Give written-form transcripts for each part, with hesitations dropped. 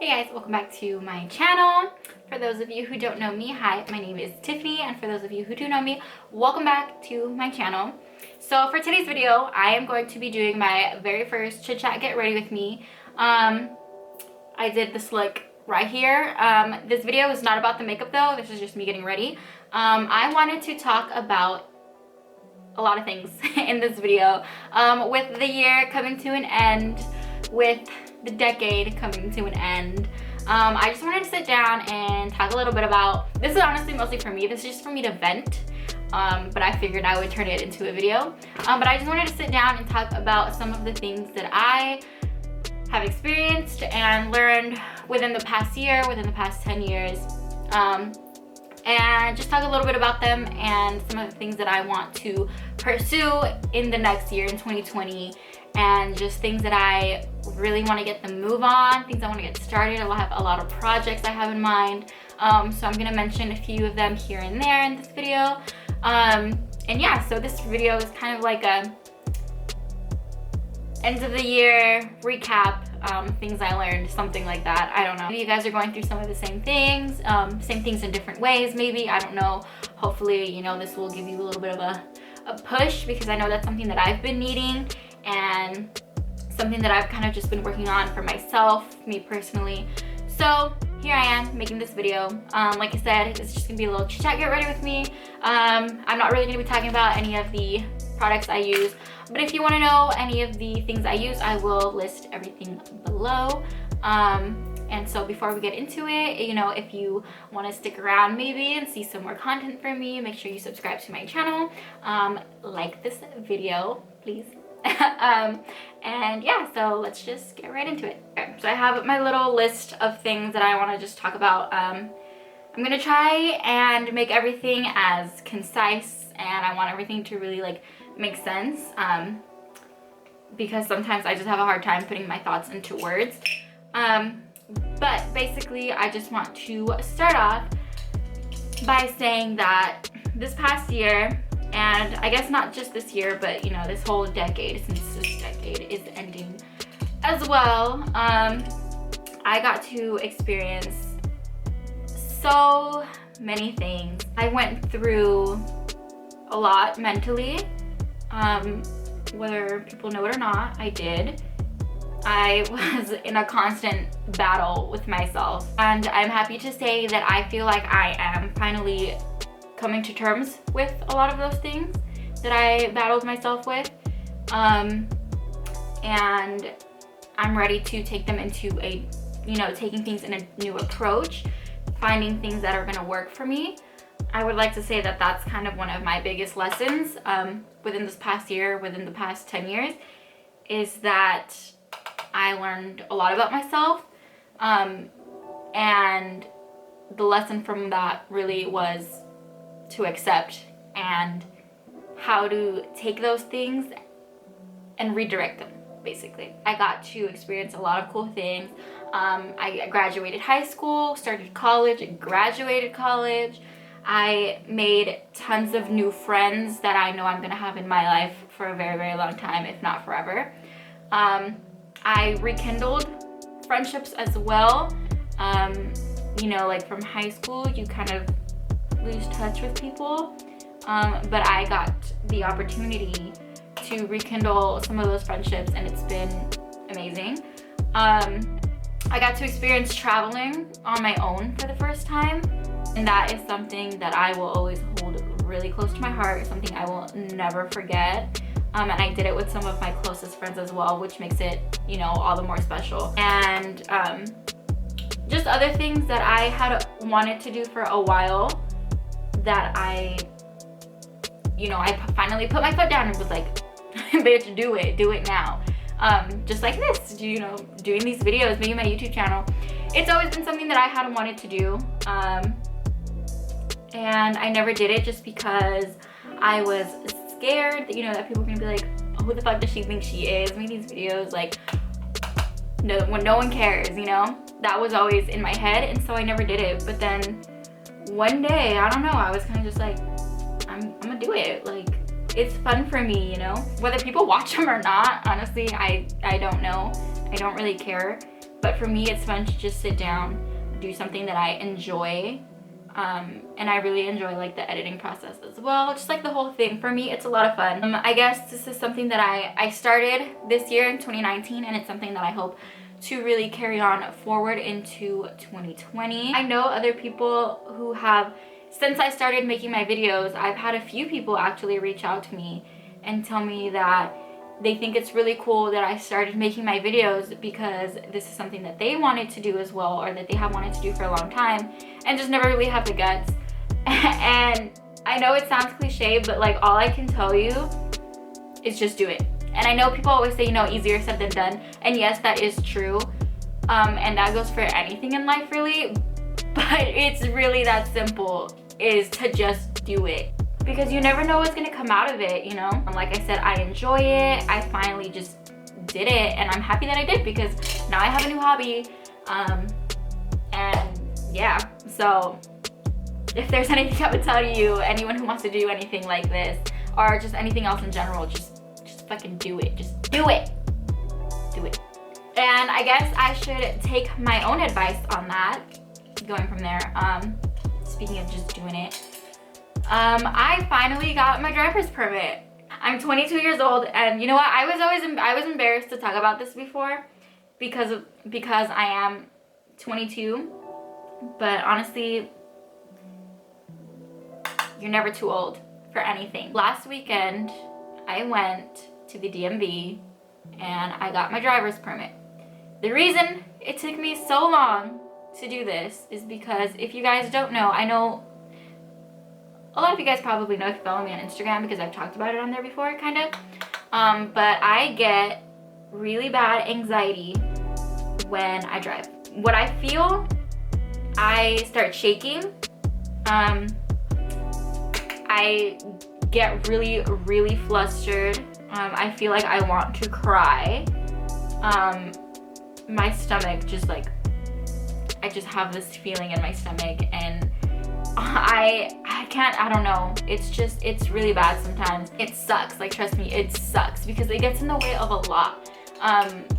Hey guys, welcome back to my channel. For those of you who don't know me, hi, my name is Tiffany, and for those of you who do know me, welcome back to my channel. So for today's video, I am going to be doing my very first chit chat get ready with me. I did this look right here. This video is not about the makeup though, this is just me getting ready. I wanted to talk about a lot of things in this video. With the year coming to an end, with the decade coming to an end, I just wanted to sit down and talk a little bit about, this is honestly mostly for me, this is just for me to vent, but I figured I would turn it into a video. But I just wanted to sit down and talk about some of the things that I have experienced and learned within the past year, within the past 10 years, and just talk a little bit about them and some of the things that I want to pursue in the next year, in 2020, and just things that I really want to get the move on, things I want to get started. I have a lot of projects I have in mind, so I'm gonna mention a few of them here and there in this video. And yeah, so this video is kind of like a end of the year recap, things I learned, something like that. I don't know. Maybe you guys are going through some of the same things in different ways, maybe. I don't know. Hopefully, you know, this will give you a little bit of a push, because I know that's something that I've been needing and something that I've kind of just been working on for myself, me personally. So here I am making this video. Like I said, it's just gonna be a little chit chat get ready with me. I'm not really gonna be talking about any of the products I use, but if you want to know any of the things I use, I will list everything below. And so before we get into it, you know, if you want to stick around maybe and see some more content from me, make sure you subscribe to my channel, like this video, please. And yeah, so let's just get right into it. Okay, so I have my little list of things that I want to just talk about. I'm gonna try and make everything as concise, and I want everything to really like make sense, because sometimes I just have a hard time putting my thoughts into words. But basically, I just want to start off by saying that this past year, and I guess not just this year, but you know, this whole decade, since this decade is ending as well, I got to experience so many things. I went through a lot mentally, whether people know it or not, I did. I was in a constant battle with myself, and I'm happy to say that I feel like I am finally coming to terms with a lot of those things that I battled myself with, and I'm ready to take them into a, you know, taking things in a new approach, finding things that are going to work for me. I would like to say that that's kind of one of my biggest lessons within this past year, within the past 10 years, is that I learned a lot about myself, and the lesson from that really was to accept and how to take those things and redirect them, basically. I got to experience a lot of cool things. I graduated high school, started college, graduated college. I made tons of new friends that I know I'm gonna have in my life for a very, very long time, if not forever. I rekindled friendships as well. You know, like from high school, you kind of lose touch with people, but I got the opportunity to rekindle some of those friendships, and it's been amazing. I got to experience traveling on my own for the first time, and that is something that I will always hold really close to my heart, something I will never forget. And I did it with some of my closest friends as well, which makes it, you know, all the more special. And just other things that I had wanted to do for a while that I, you know, I finally put my foot down and was like, bitch, do it now. Just like this, you know, doing these videos, making my YouTube channel. It's always been something that I had wanted to do. And I never did it just because I was scared that, you know, that people were gonna be like, oh, who the fuck does she think she is, making these videos, like, no, when no one cares, you know? That was always in my head, and so I never did it. But then one day, I don't know, I was kind of just like, I'm gonna do it. Like, it's fun for me, you know? Whether people watch them or not, honestly, I don't know. I don't really care. but for me it's fun to just sit down, do something that I enjoy. And I really enjoy like the editing process as well, just like the whole thing. For me, it's a lot of fun. I guess this is something that I started this year in 2019, and it's something that I hope to really carry on forward into 2020. I know other people who have, since I started making my videos, I've had a few people actually reach out to me and tell me that they think it's really cool that I started making my videos because this is something that they wanted to do as well, or that they have wanted to do for a long time and just never really have the guts. And I know it sounds cliche, but like all I can tell you is just do it. And I know people always say, you know, easier said than done, and yes, that is true, and that goes for anything in life really, but it's really that simple, is to just do it, because you never know what's gonna come out of it, you know. Like I said, I enjoy it. I finally just did it, and I'm happy that I did, because now I have a new hobby. And yeah, so if there's anything I would tell you, anyone who wants to do anything like this, or just anything else in general, just fucking do it. Just do it. Do it. And I guess I should take my own advice on that, going from there. Speaking of just doing it, I finally got my driver's permit. I'm 22 years old, and you know what? I was embarrassed to talk about this before because I am 22. But honestly, you're never too old for anything. Last weekend, I went to the DMV and I got my driver's permit. The reason it took me so long to do this is because, if you guys don't know, I know a lot of you guys probably know if you follow me on Instagram, because I've talked about it on there before, kind of. But I get really bad anxiety when I drive. What I feel, I start shaking. I get really, really flustered. I feel like I want to cry. My stomach just like, I just have this feeling in my stomach, and I can't, I don't know. It's really bad sometimes. It sucks, like trust me, it sucks, because it gets in the way of a lot.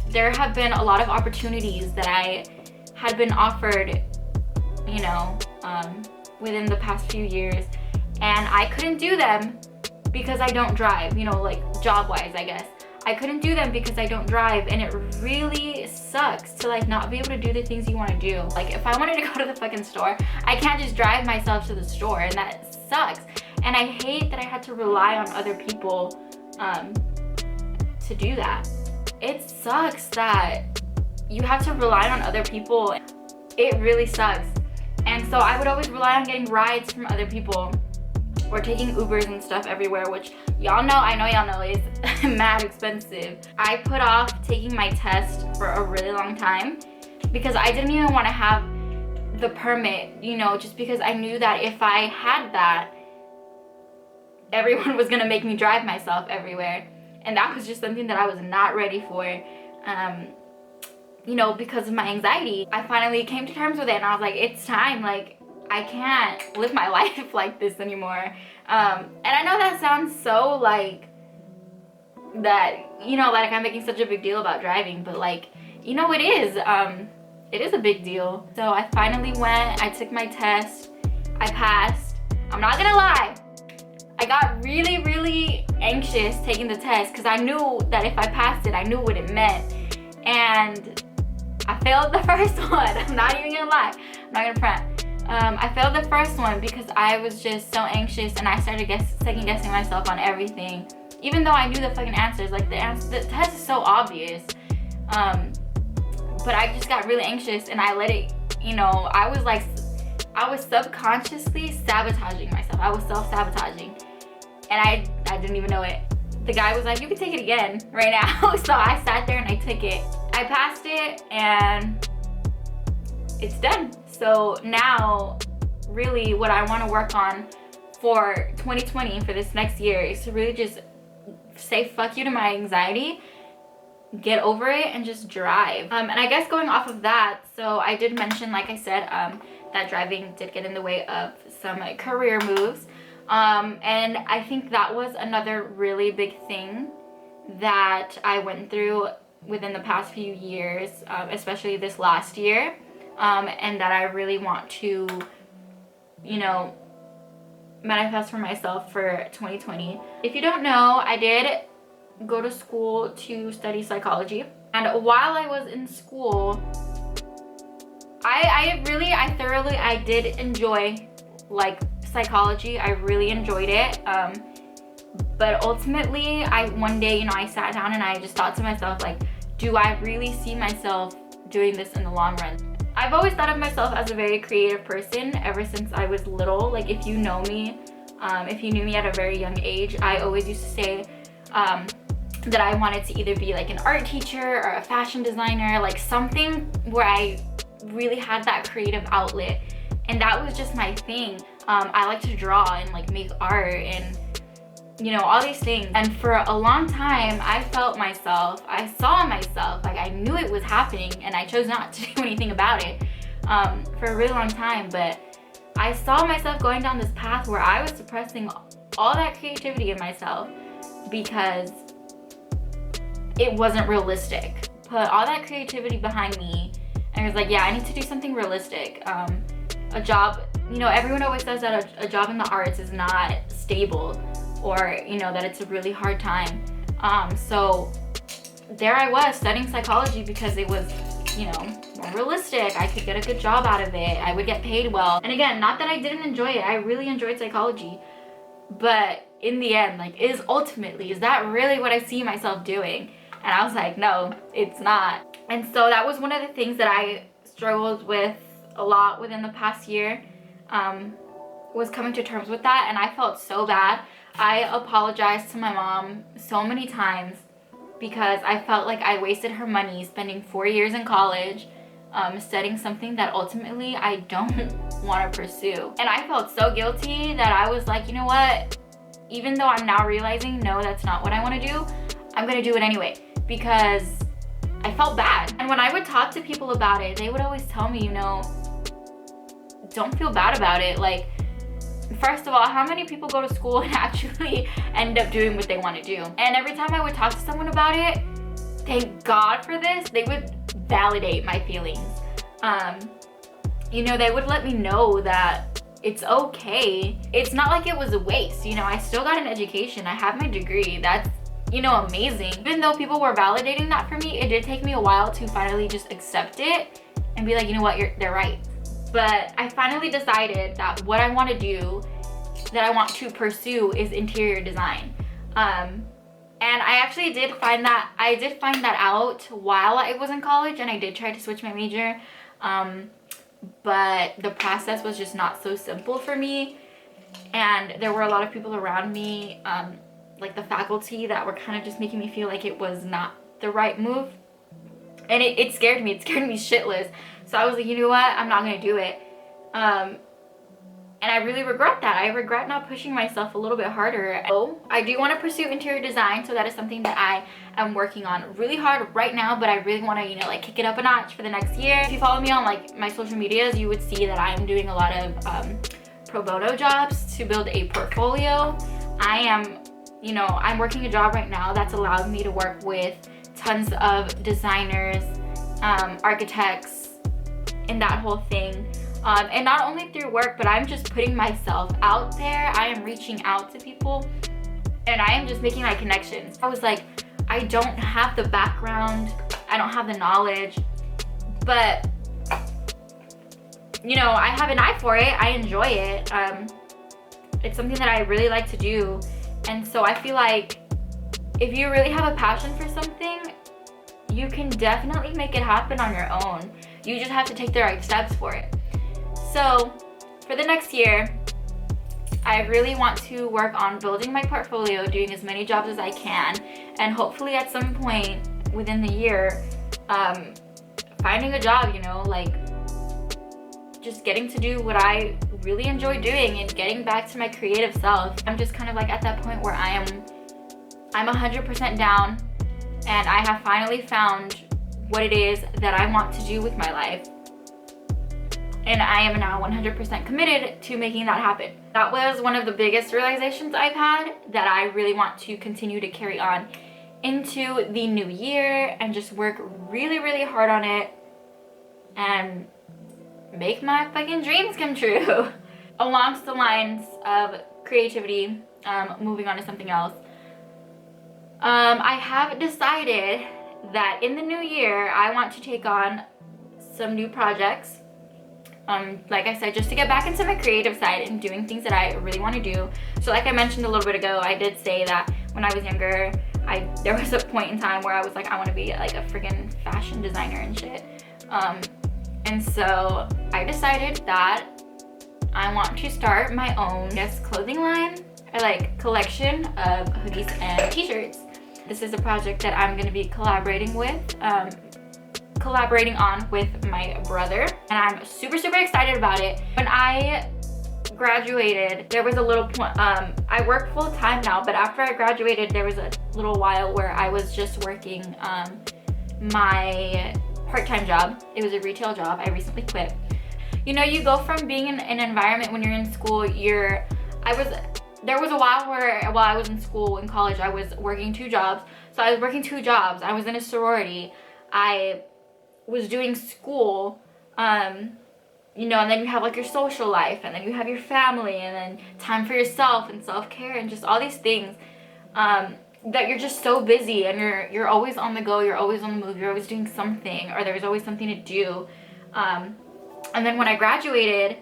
There have been a lot of opportunities that I had been offered, you know, within the past few years, and I couldn't do them because I don't drive, you know, like job-wise, I guess. I couldn't do them because I don't drive, and it really sucks to like not be able to do the things you want to do. Like if I wanted to go to the fucking store, I can't just drive myself to the store, and that sucks. And I hate that I had to rely on other people to do that. It sucks that you have to rely on other people. It really sucks. And so I would always rely on getting rides from other people, or taking Ubers and stuff everywhere, which y'all know, I know y'all know, is mad expensive. I put off taking my test for a really long time because I didn't even want to have the permit, you know, just because I knew that if I had that, everyone was gonna make me drive myself everywhere. And that was just something that I was not ready for, you know, because of my anxiety. I finally came to terms with it, and I was like, it's time, like, I can't live my life like this anymore. And I know that sounds so like that, you know, like I'm making such a big deal about driving, but like, you know, it is a big deal. So I finally went, I took my test, I passed. I'm not gonna lie, I got really, really anxious taking the test, because I knew that if I passed it, I knew what it meant. And I failed the first one. I'm not even gonna lie, I'm not gonna front. I failed the first one because I was just so anxious, and I started second guessing myself on everything, even though I knew the fucking answers. Like the test is so obvious, but I just got really anxious, and I let it, you know, I was subconsciously sabotaging myself. I was self-sabotaging, and I didn't even know it. The guy was like, you can take it again right now. So I sat there and I took it. I passed it, and it's done. So now, really what I want to work on for 2020, for this next year, is to really just say fuck you to my anxiety, get over it, and just drive. And I guess going off of that, so I did mention, like I said, that driving did get in the way of some career moves. And I think that was another really big thing that I went through within the past few years, especially this last year, and that I really want to, you know, manifest for myself for 2020. If you don't know, I did go to school to study psychology, and while I was in school, I did enjoy like psychology. I really enjoyed it, but ultimately one day, you know, I sat down and I just thought to myself, like, do I really see myself doing this in the long run? I've always thought of myself as a very creative person ever since I was little. Like, if you know me, if you knew me at a very young age, I always used to say that I wanted to either be like an art teacher or a fashion designer, like something where I really had that creative outlet, and that was just my thing. I like to draw and like make art and, you know, all these things. And for a long time, I saw myself, like I knew it was happening and I chose not to do anything about it for a really long time. But I saw myself going down this path where I was suppressing all that creativity in myself because it wasn't realistic. Put all that creativity behind me and I was like, yeah, I need to do something realistic. A job, you know, everyone always says that a job in the arts is not stable, or, you know, that it's a really hard time. So there I was studying psychology because it was, you know, more realistic. I could get a good job out of it. I would get paid well. And again, not that I didn't enjoy it. I really enjoyed psychology. But in the end, like, is that really what I see myself doing? And I was like, no, it's not. And so that was one of the things that I struggled with a lot within the past year, was coming to terms with that. And I felt so bad. I apologized to my mom so many times because I felt like I wasted her money spending 4 years in college, studying something that ultimately I don't want to pursue. And I felt so guilty that I was like, you know what? Even though I'm now realizing, no, that's not what I want to do, I'm going to do it anyway because I felt bad. And when I would talk to people about it, they would always tell me, you know, don't feel bad about it. Like, first of all, how many people go to school and actually end up doing what they want to do? And every time I would talk to someone about it, thank God for this, they would validate my feelings. You know, they would let me know that it's okay. It's not like it was a waste. You know, I still got an education. I have my degree. That's, you know, amazing. Even though people were validating that for me, it did take me a while to finally just accept it and be like, you know what, they're right. But I finally decided that what I want to do, that I want to pursue, is interior design. And I actually did find that out while I was in college, and I did try to switch my major. But the process was just not so simple for me. And there were a lot of people around me, like the faculty, that were kind of just making me feel like it was not the right move. And it scared me. It scared me shitless. So I was like, you know what? I'm not going to do it. And I really regret that. I regret not pushing myself a little bit harder. So I do want to pursue interior design. So that is something that I am working on really hard right now. But I really want to, you know, like kick it up a notch for the next year. If you follow me on like my social medias, you would see that I'm doing a lot of pro bono jobs to build a portfolio. I am, you know, I'm working a job right now that's allowed me to work with tons of designers, architects, and that whole thing. And not only through work, but I'm just putting myself out there. I am reaching out to people and I am just making my connections. I was like, I don't have the background, I don't have the knowledge, but you know, I have an eye for it. I enjoy it. It's something that I really like to do. And so I feel like if you really have a passion for something, you can definitely make it happen on your own. You just have to take the right steps for it. So for the next year, I really want to work on building my portfolio, doing as many jobs as I can, and hopefully at some point within the year, finding a job, you know, like just getting to do what I really enjoy doing and getting back to my creative self. I'm just kind of like at that point where I'm 100% down, and I have finally found what it is that I want to do with my life. And I am now 100% committed to making that happen. That was one of the biggest realizations I've had that I really want to continue to carry on into the new year and just work really, really hard on it and make my fucking dreams come true. Along the lines of creativity, moving on to something else, I have decided that in the new year I want to take on some new projects. Like I said, just to get back into my creative side and doing things that I really want to do. So like I mentioned a little bit ago, I did say that when I was younger, there was a point in time where I was like, I want to be like a freaking fashion designer and shit. And so I decided that I want to start my own, clothing line, or like collection of hoodies and t-shirts. This is a project that I'm going to be collaborating on with my brother, and I'm super, super excited about it. When I graduated, there was a little point, I work full time now, but after I graduated, there was a little while where I was just working my part-time job. It was a retail job. I recently quit. You know, you go from being in an environment when you're in school, there was a while where while I was in school, in college, I was working 2 jobs. So I was working 2 jobs. I was in a sorority. I was doing school, you know, and then you have like your social life, and then you have your family, and then time for yourself and self-care and just all these things, that you're just so busy, and you're always on the go, you're always on the move, you're always doing something, or there's always something to do. And then when I graduated,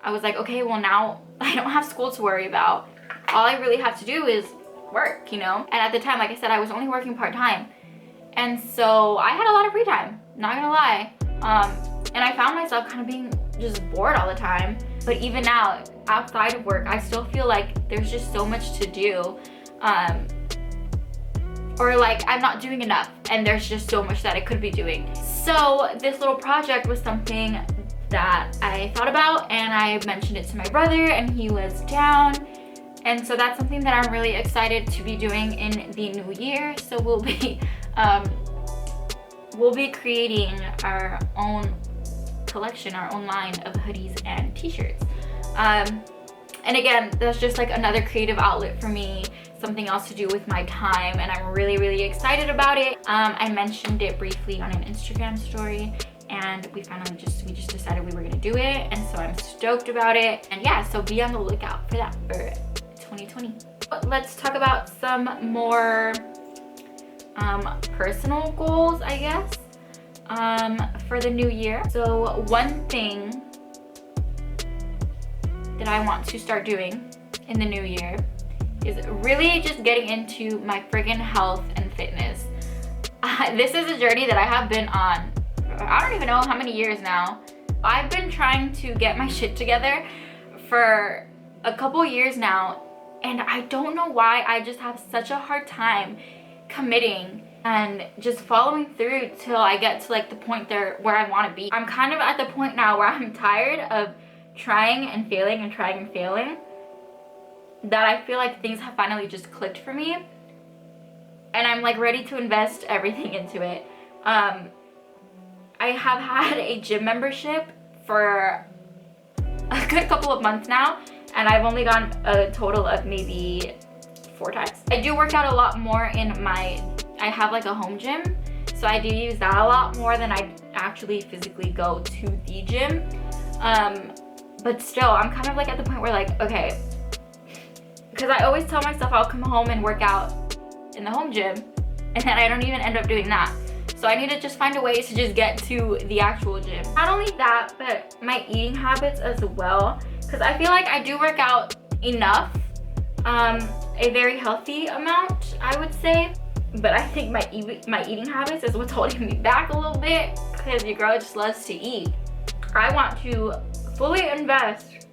I was like, okay, well now I don't have school to worry about. All I really have to do is work, you know? And at the time, like I said, I was only working part-time. And so I had a lot of free time, not gonna lie. And I found myself kind of being just bored all the time. But even now, outside of work, I still feel like there's just so much to do. Or like I'm not doing enough, and there's just so much that I could be doing. So this little project was something that I thought about, and I mentioned it to my brother, and he was down. And so that's something that I'm really excited to be doing in the new year. So we'll be creating our own collection, our own line of hoodies and t-shirts. And again, that's just like another creative outlet for me, something else to do with my time, and I'm really, really excited about it. I mentioned it briefly on an Instagram story, and we just decided we were gonna do it, and so I'm stoked about it. And yeah, so be on the lookout for that for 2020. Let's talk about some more personal goals, I guess, for the new year. So one thing that I want to start doing in the new year is really just getting into my friggin' health and fitness. This is a journey that I have been on, I don't even know how many years now. I've been trying to get my shit together for a couple years now, and I don't know why I just have such a hard time committing and just following through till I get to like the point there where I want to be. I'm kind of at the point now where I'm tired of trying and failing and trying and failing, that I feel like things have finally just clicked for me, and I'm like ready to invest everything into it. I have had a gym membership for a good couple of months now, and I've only gone a total of maybe 4 times. I do work out a lot more I have like a home gym, so I do use that a lot more than I actually physically go to the gym. But still, I'm kind of like at the point where like, okay, because I always tell myself I'll come home and work out in the home gym, and then I don't even end up doing that. So I need to just find a way to just get to the actual gym. Not only that, but my eating habits as well, because I feel like I do work out enough, a very healthy amount, I would say. But I think my eating habits is what's holding me back a little bit, because your girl just loves to eat. I want to fully invest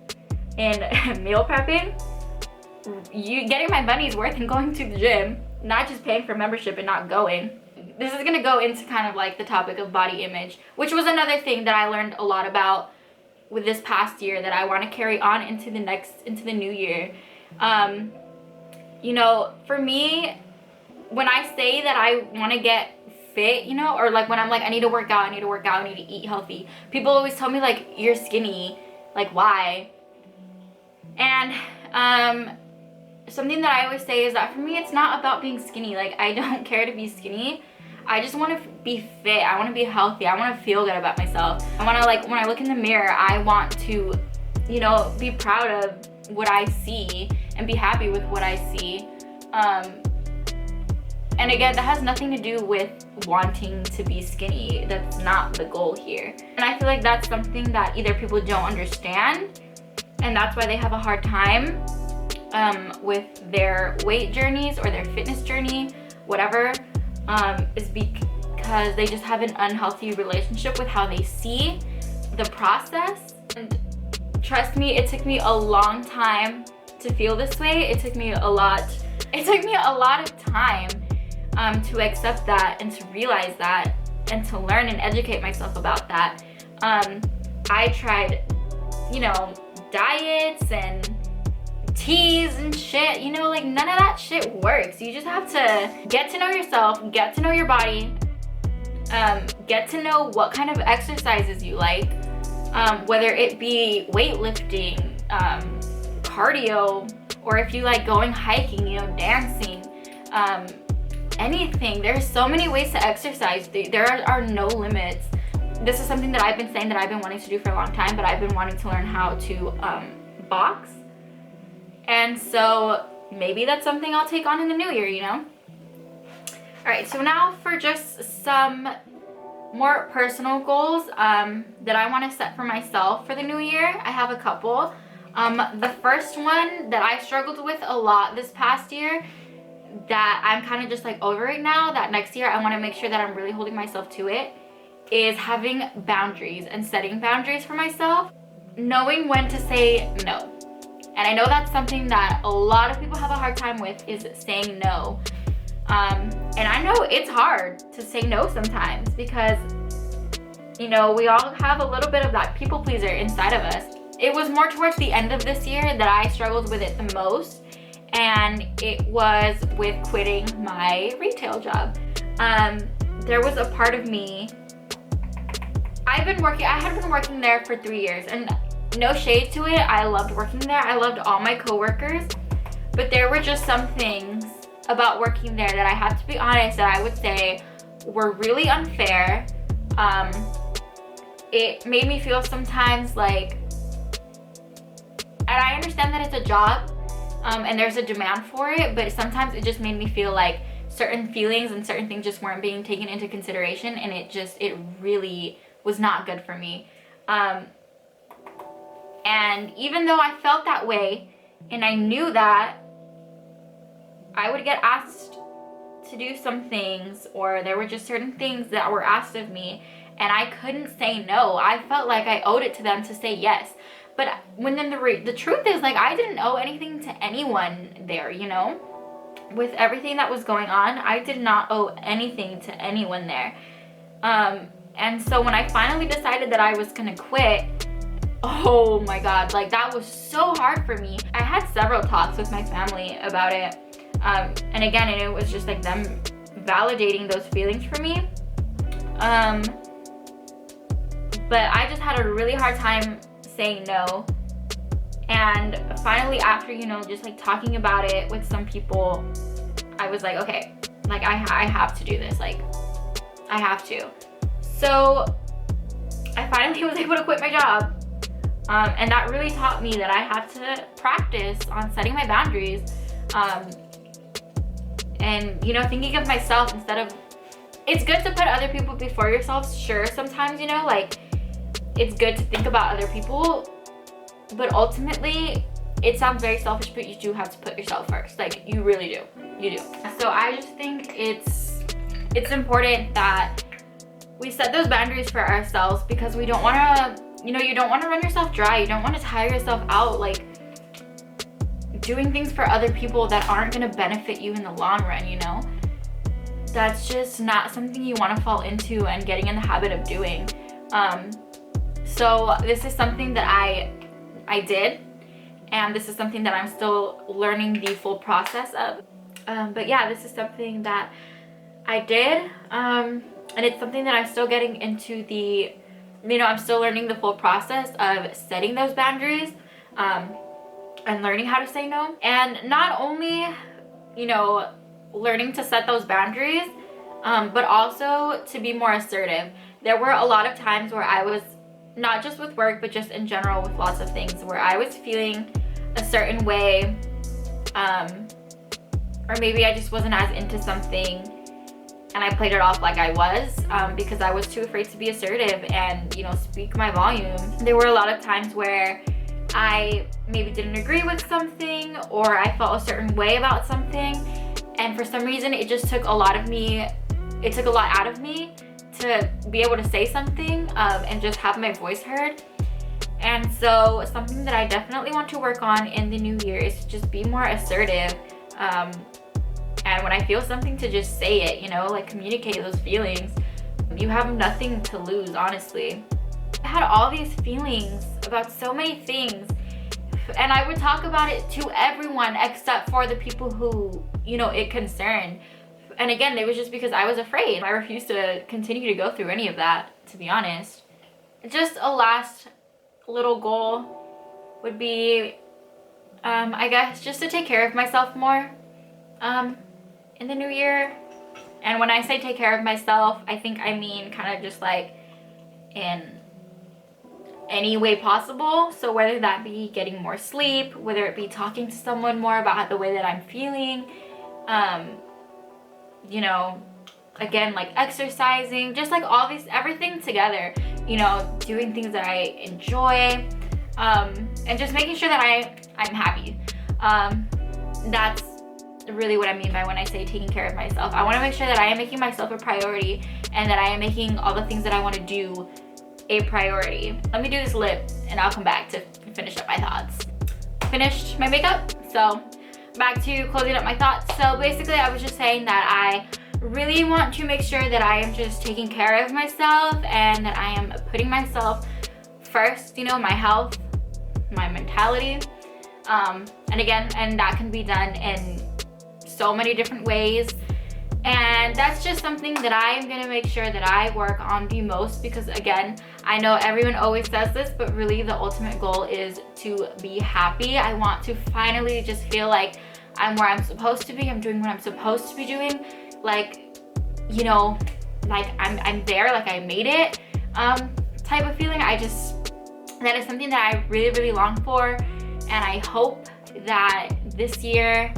in meal prepping, getting my money's worth and going to the gym, not just paying for membership and not going. This is gonna go into kind of like the topic of body image, which was another thing that I learned a lot about with this past year that I want to carry on into the new year. You know, for me, when I say that I want to get fit, you know, or like when I'm like, I need to work out, I need to eat healthy, people always tell me like, you're skinny, like why? And something that I always say is that for me, it's not about being skinny. Like, I don't care to be skinny. I just want to be fit. I want to be healthy. I want to feel good about myself. I want to, like, when I look in the mirror, I want to, you know, be proud of what I see and be happy with what I see. And again, that has nothing to do with wanting to be skinny. That's not the goal here. And I feel like that's something that either people don't understand, and that's why they have a hard time with their weight journeys or their fitness journey, whatever, is because they just have an unhealthy relationship with how they see the process. And trust me, it took me a long time to feel this way. It took me a lot of time to accept that and to realize that and to learn and educate myself about that. I tried, you know, diets and teas and shit, you know, like none of that shit works. You just have to get to know yourself, get to know your body, get to know what kind of exercises you like, whether it be weightlifting, cardio, or if you like going hiking, you know, dancing, anything. There's so many ways to exercise. There are no limits. This is something that I've been saying that I've been wanting to do for a long time, but I've been wanting to learn how to box. And so maybe that's something I'll take on in the new year, you know? All right, so now for just some more personal goals that I want to set for myself for the new year. I have a couple. The first one that I struggled with a lot this past year, that I'm kind of just like over it now, that next year I want to make sure that I'm really holding myself to it, is having boundaries and setting boundaries for myself, knowing when to say no. And I know that's something that a lot of people have a hard time with, is saying no. And I know it's hard to say no sometimes because, you know, we all have a little bit of that people pleaser inside of us. It was more towards the end of this year that I struggled with it the most, and it was with quitting my retail job. There was a part of me, I had been working there for 3 years, and no shade to it, I loved working there. I loved all my coworkers, but there were just some things about working there that I have to be honest that I would say were really unfair. It made me feel sometimes like, and I understand that it's a job, and there's a demand for it, but sometimes it just made me feel like certain feelings and certain things just weren't being taken into consideration, and it really was not good for me. And even though I felt that way, and I knew that I would get asked to do some things, or there were just certain things that were asked of me, and I couldn't say no. I felt like I owed it to them to say yes. But when then the truth is, like, I didn't owe anything to anyone there, you know? With everything that was going on, I did not owe anything to anyone there. And so when I finally decided that I was gonna quit, oh my God, like that was so hard for me. I had several talks with my family about it. And again, it was just like them validating those feelings for me. But I just had a really hard time saying no. And finally, after, you know, just like talking about it with some people, I was like, okay, like I have to do this. Like, I have to. So I finally was able to quit my job. And that really taught me that I have to practice on setting my boundaries. And, you know, thinking of myself instead of, it's good to put other people before yourself, sure, sometimes, you know, like, it's good to think about other people, but ultimately, it sounds very selfish, but you do have to put yourself first. Like, you really do. You do. So I just think it's important that we set those boundaries for ourselves, because we don't want to, you know, you don't want to run yourself dry. You don't want to tire yourself out, like, doing things for other people that aren't going to benefit you in the long run, you know? That's just not something you want to fall into and getting in the habit of doing. So this is something that I did, and this is something that I'm still learning the full process of. But yeah, this is something that I did, and it's something that I'm still getting into the, you know, I'm still learning the full process of setting those boundaries. and learning how to say no. And not only, you know, learning to set those boundaries, but also to be more assertive. There were a lot of times where I was, not just with work, but just in general with lots of things, where I was feeling a certain way, or maybe I just wasn't as into something and I played it off like I was, because I was too afraid to be assertive and, you know, speak my volume. There were a lot of times where I maybe didn't agree with something, or I felt a certain way about something, and for some reason it just took a lot out of me to be able to say something, and just have my voice heard. And so something that I definitely want to work on in the new year is to just be more assertive, and when I feel something, to just say it, you know, like communicate those feelings. You have nothing to lose, honestly. I had all these feelings about so many things, and I would talk about it to everyone except for the people who, you know, it concerned. And again, it was just because I was afraid. I refused to continue to go through any of that, to be honest. Just a last little goal would be, I guess, just to take care of myself more in the new year. And when I say take care of myself, I think I mean kind of just like in any way possible. So whether that be getting more sleep, whether it be talking to someone more about the way that I'm feeling, you know, again, like exercising, just like all these, everything together, you know, doing things that I enjoy, and just making sure that I'm happy. That's really what I mean by when I say taking care of myself. I want to make sure that I am making myself a priority, and that I am making all the things that I want to do a priority. Let me do this lip and I'll come back to finish up my thoughts. Finished my makeup, so back to closing up my thoughts. So basically I was just saying that I really want to make sure that I am just taking care of myself, and that I am putting myself first, you know, my health, my mentality, and again, and that can be done in so many different ways. And that's just something that I am gonna make sure that I work on the most, because again, I know everyone always says this, but really the ultimate goal is to be happy. I want to finally just feel like I'm where I'm supposed to be, I'm doing what I'm supposed to be doing, like, you know, like I'm there, like I made it, type of feeling. That is something that I really, really long for, and I hope that this year,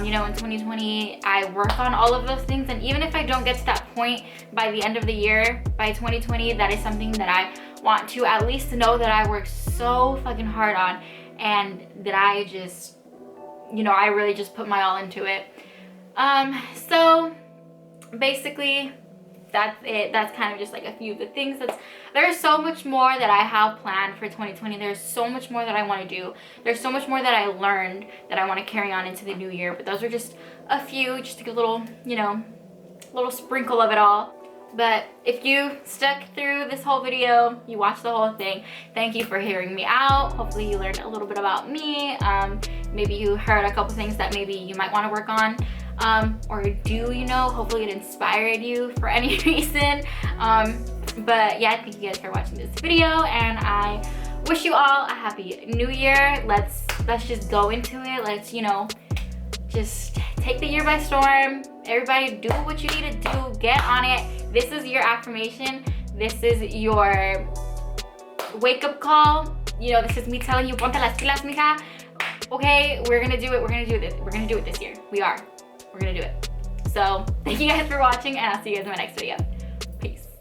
you know, in 2020, I work on all of those things. And even if I don't get to that point by the end of the year, by 2020, that is something that I want to at least know that I worked so fucking hard on, and that I just, you know, I really just put my all into it. So basically that's it. That's kind of just like a few of the things. There's so much more that I have planned for 2020. There's so much more that I want to do. There's so much more that I learned that I want to carry on into the new year. But those are just a few, just a little, you know, little sprinkle of it all. But if you stuck through this whole video, you watched the whole thing, thank you for hearing me out. Hopefully you learned a little bit about me. Maybe you heard a couple things that maybe you might want to work on. Or do, you know, hopefully it inspired you for any reason. But yeah, thank you guys for watching this video, and I wish you all a happy new year. Let's just go into it. Let's, you know, just take the year by storm. Everybody do what you need to do. Get on it. This is your affirmation. This is your wake up call. You know, this is me telling you, ponte las pilas, mija. Okay, we're gonna do it. We're gonna do this. We're gonna do it this year. We're gonna do it. So thank you guys for watching, and I'll see you guys in my next video.